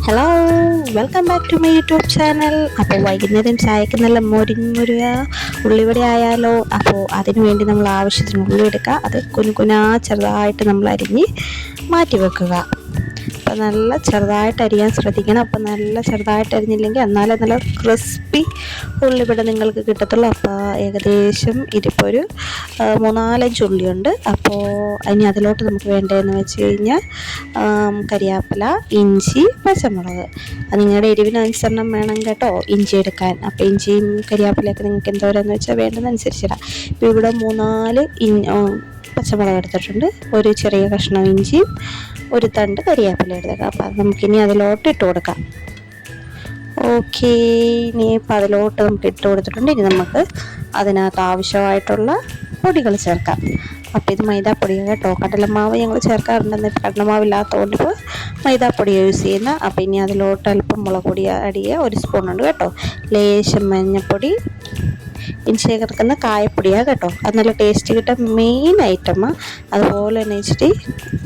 Hello, welcome back to my YouTube channel. അപ്പോൾ വൈകുന്നേരം ചായക്ക് നല്ല മൊരിഞ്ഞൊരു ഉള്ളിവട ആയാലോ. അപ്പോൾ അതിനു വേണ്ടി നമ്മൾ ആവശ്യത്തിന് ഉള്ളി എടുക്കുക. അത് കുനുകുനാ ചെറുതായിട്ട് നമ്മൾ അരിഞ്ഞ് മാറ്റി വെക്കുക. അപ്പോൾ നല്ല ചെറുതായിട്ട് അരിയാൻ ശ്രദ്ധിക്കണം. അപ്പോൾ നല്ല ചെറുതായിട്ട് അരിഞ്ഞില്ലെങ്കിൽ എന്നാലേ നല്ല ക്രിസ്പി ഉള്ളിവട നിങ്ങൾക്ക് കിട്ടത്തുള്ളൂ. അപ്പോൾ ഏകദേശം ഇതിപ്പോൾ ഒരു 3-4 ഉള്ളിയുണ്ട്. അപ്പോൾ ഇനി അതിലോട്ട് നമുക്ക് വേണ്ടതെന്ന് വെച്ച് കഴിഞ്ഞാൽ കരിയാപ്പില, ഇഞ്ചി, പച്ചമുളക്. അത് നിങ്ങളുടെ എരിവിനനുസരണം വേണം കേട്ടോ ഇഞ്ചി എടുക്കാൻ. അപ്പോൾ ഇഞ്ചിയും കരിയാപ്പിലയൊക്കെ നിങ്ങൾക്ക് എന്തോരെന്ന് വെച്ചാൽ വേണ്ടതനുസരിച്ചിടാം. ഇപ്പോൾ ഇവിടെ 3-4 പച്ചമുളക് എടുത്തിട്ടുണ്ട്, ഒരു ചെറിയ കഷ്ണം ഇഞ്ചിയും ഒരു തണ്ട് കരിയാപ്പില എടുത്തേക്കാം. അപ്പോൾ അത് നമുക്കിനി അതിലോട്ട് ഇട്ട് കൊടുക്കാം. ഓക്കെ, ഇനി ഇപ്പോൾ അതിലോട്ട് നമുക്ക് ഇട്ട് കൊടുത്തിട്ടുണ്ട്. ഇനി നമുക്ക് അതിനകത്ത് ആവശ്യമായിട്ടുള്ള പൊടികൾ ചേർക്കാം. അപ്പോൾ ഇത് മൈദാപ്പൊടിയാണ് കേട്ടോ. കടലമാവ് ഞങ്ങൾ ചേർക്കാറുണ്ടെന്ന് ഇപ്പോൾ കടലമാവില്ലാത്തതുകൊണ്ട് ഇപ്പോൾ മൈദാപ്പൊടി യൂസ് ചെയ്യുന്ന. അപ്പോൾ ഇനി അതിലോട്ട് അല്പം മുളക് പൊടി ആഡ് ചെയ്യുക, 1 സ്പൂൺ ഉണ്ട് കേട്ടോ. ലേശം മഞ്ഞൾപ്പൊടി, ഇനി ചേർക്കുന്ന കായപ്പൊടിയാണ് കേട്ടോ. അത് നല്ല ടേസ്റ്റ് കിട്ടാൻ മെയിൻ ഐറ്റമാണ്. അതുപോലെ തന്നെ ഇച്ചിരി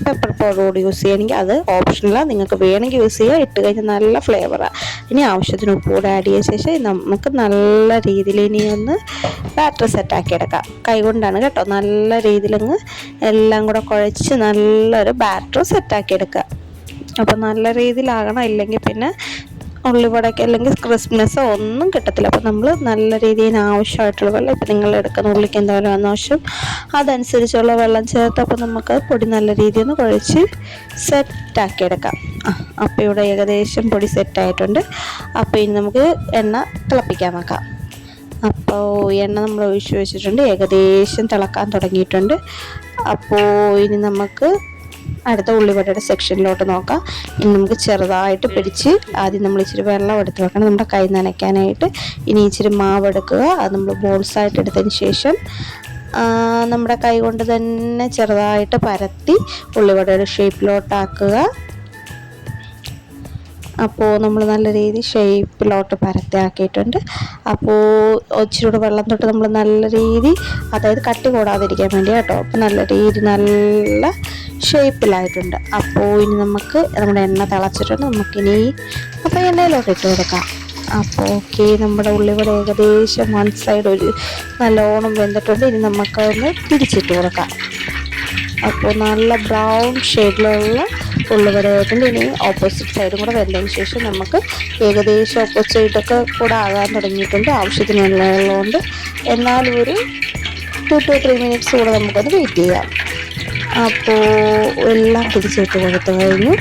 പെപ്പർ പൗഡർ കൂടി യൂസ് ചെയ്യണമെങ്കിൽ അത് ഓപ്ഷണലാണ്, നിങ്ങൾക്ക് വേണമെങ്കിൽ യൂസ് ചെയ്യുക. ഇട്ട് കഴിഞ്ഞാൽ നല്ല ഫ്ലേവറാണ്. ഇനി ആവശ്യത്തിന് ഉപ്പ് കൂടെ ആഡ് ചെയ്ത ശേഷം നമുക്ക് നല്ല രീതിയിൽ ഇനി ഒന്ന് ബാറ്റർ സെറ്റാക്കി എടുക്കാം. കൈകൊണ്ടാണ് കേട്ടോ. നല്ല രീതിയിലങ്ങ് എല്ലാം കൂടെ കുഴച്ച് നല്ലൊരു ബാറ്റർ സെറ്റാക്കി എടുക്കുക. അപ്പോൾ നല്ല രീതിയിലാകണം, ഇല്ലെങ്കിൽ പിന്നെ ഉള്ളിവടയ്ക്ക് അല്ലെങ്കിൽ ക്രിസ്പ്നെസ്സോ ഒന്നും കിട്ടത്തില്ല. അപ്പോൾ നമ്മൾ നല്ല രീതിയിൽ ആവശ്യമായിട്ടുള്ള വെള്ളം, ഇപ്പോൾ നിങ്ങൾ എടുക്കുന്ന ഉള്ളിക്ക് എന്തോരം ആവശ്യം അതനുസരിച്ചുള്ള വെള്ളം ചേർത്ത് അപ്പോൾ നമുക്ക് പൊടി നല്ല രീതിയിൽ ഒന്ന് കുഴച്ച് സെറ്റാക്കി എടുക്കാം. അപ്പോൾ ഇവിടെ ഏകദേശം പൊടി സെറ്റായിട്ടുണ്ട്. അപ്പോൾ ഇനി നമുക്ക് എണ്ണ തിളപ്പിക്കാൻ വെക്കാം. അപ്പോൾ എണ്ണ നമ്മൾ ഒഴിച്ച് വെച്ചിട്ടുണ്ട്, ഏകദേശം തിളക്കാൻ തുടങ്ങിയിട്ടുണ്ട്. അപ്പോൾ ഇനി നമുക്ക് അടുത്ത ഉള്ളിവടയുടെ സെക്ഷനിലോട്ട് നോക്കാം. ഇനി നമുക്ക് ചെറുതായിട്ട് പിടിച്ച് ആദ്യം നമ്മൾ ഇച്ചിരി വെള്ളം എടുത്ത് വെക്കണം നമ്മുടെ കൈ നനയ്ക്കാനായിട്ട്. ഇനി ഇച്ചിരി മാവ് എടുക്കുക, അത് നമ്മൾ ബോൾസായിട്ട് എടുത്തതിന് ശേഷം നമ്മുടെ കൈ കൊണ്ട് തന്നെ ചെറുതായിട്ട് പരത്തി ഉള്ളിവടയുടെ ഷേപ്പിലോട്ടാക്കുക. അപ്പോൾ നമ്മൾ നല്ല രീതിയിൽ ഷേപ്പിലോട്ട് പരത്തിയാക്കിയിട്ടുണ്ട്. അപ്പോൾ ഇച്ചിരി വെള്ളം തൊട്ട് നമ്മൾ നല്ല രീതി, അതായത് കട്ടി കൂടാതിരിക്കാൻ വേണ്ടി കേട്ടോ. അപ്പോൾ നല്ല രീതി നല്ല ഷേപ്പിലായിട്ടുണ്ട്. അപ്പോൾ ഇനി നമുക്ക് നമ്മുടെ എണ്ണ തിളച്ചിട്ടുണ്ട്. നമുക്കിനി അപ്പോൾ എണ്ണയിലോട്ട് ഇട്ട് കൊടുക്കാം. അപ്പോൾ ഓക്കെ, നമ്മുടെ ഉള്ളിവട ഏകദേശം 1 സൈഡ് ഒരു നല്ലോണം വെന്തിട്ടുണ്ട്. ഇനി നമുക്കതൊന്ന് തിരിച്ചിട്ട് കൊടുക്കാം. അപ്പോൾ നല്ല ബ്രൗൺ ഷെയ്ഡിലുള്ള ഉള്ളിവടയായിട്ടുണ്ട്. ഇനി ഓപ്പോസിറ്റ് സൈഡും കൂടെ വെന്തതിന് ശേഷം നമുക്ക് ഏകദേശം ഓപ്പോസിറ്റൊക്കെ കൂടെ ആകാൻ തുടങ്ങിയിട്ടുണ്ട്. ആവശ്യത്തിന് വെള്ളമുള്ളതുകൊണ്ട് എന്നാലും ഒരു 2 to 3 മിനിറ്റ്സ് കൂടെ നമുക്കത് വെയിറ്റ് ചെയ്യാം. അപ്പോൾ എല്ലാം തിരിച്ചിട്ട് കൊടുത്തു കഴിഞ്ഞു.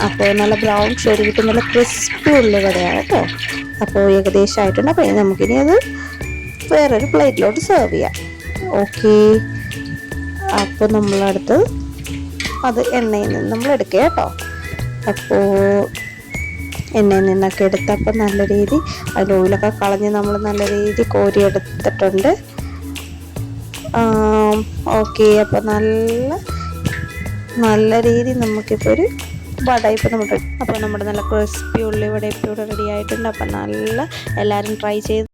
അപ്പോൾ നല്ല ബ്രൗൺ ഷെയ്ഡ് കിട്ടും, നല്ല ക്രിസ്പി ഉള്ളിവടയാണ് കേട്ടോ. അപ്പോൾ ഏകദേശം ആയിട്ടുണ്ട്. അപ്പോൾ നമുക്കിനി അത് വേറൊരു പ്ലേറ്റിലോട്ട് സെർവ് ചെയ്യാം. ഓക്കെ, അപ്പോൾ നമ്മളടുത്ത് അത് എണ്ണയിൽ നിന്ന് നമ്മൾ എടുക്കുക കേട്ടോ. അപ്പോൾ എണ്ണയിൽ നിന്നൊക്കെ എടുത്തപ്പോൾ നല്ല രീതി അതിൻ്റെ ഓയിലൊക്കെ കളഞ്ഞ് നമ്മൾ നല്ല രീതി കോരിയെടുത്തിട്ടുണ്ട്. ഓക്കെ, അപ്പോൾ നല്ല രീതി നമുക്കിപ്പോൾ ഒരു വട ഇപ്പോൾ നമ്മുടെ നല്ല ക്രിസ്പി ഉള്ളിവട ഇപ്പോൾ ഇവിടെ റെഡി ആയിട്ടുണ്ട്. അപ്പം നല്ല എല്ലാവരും ട്രൈ ചെയ്ത്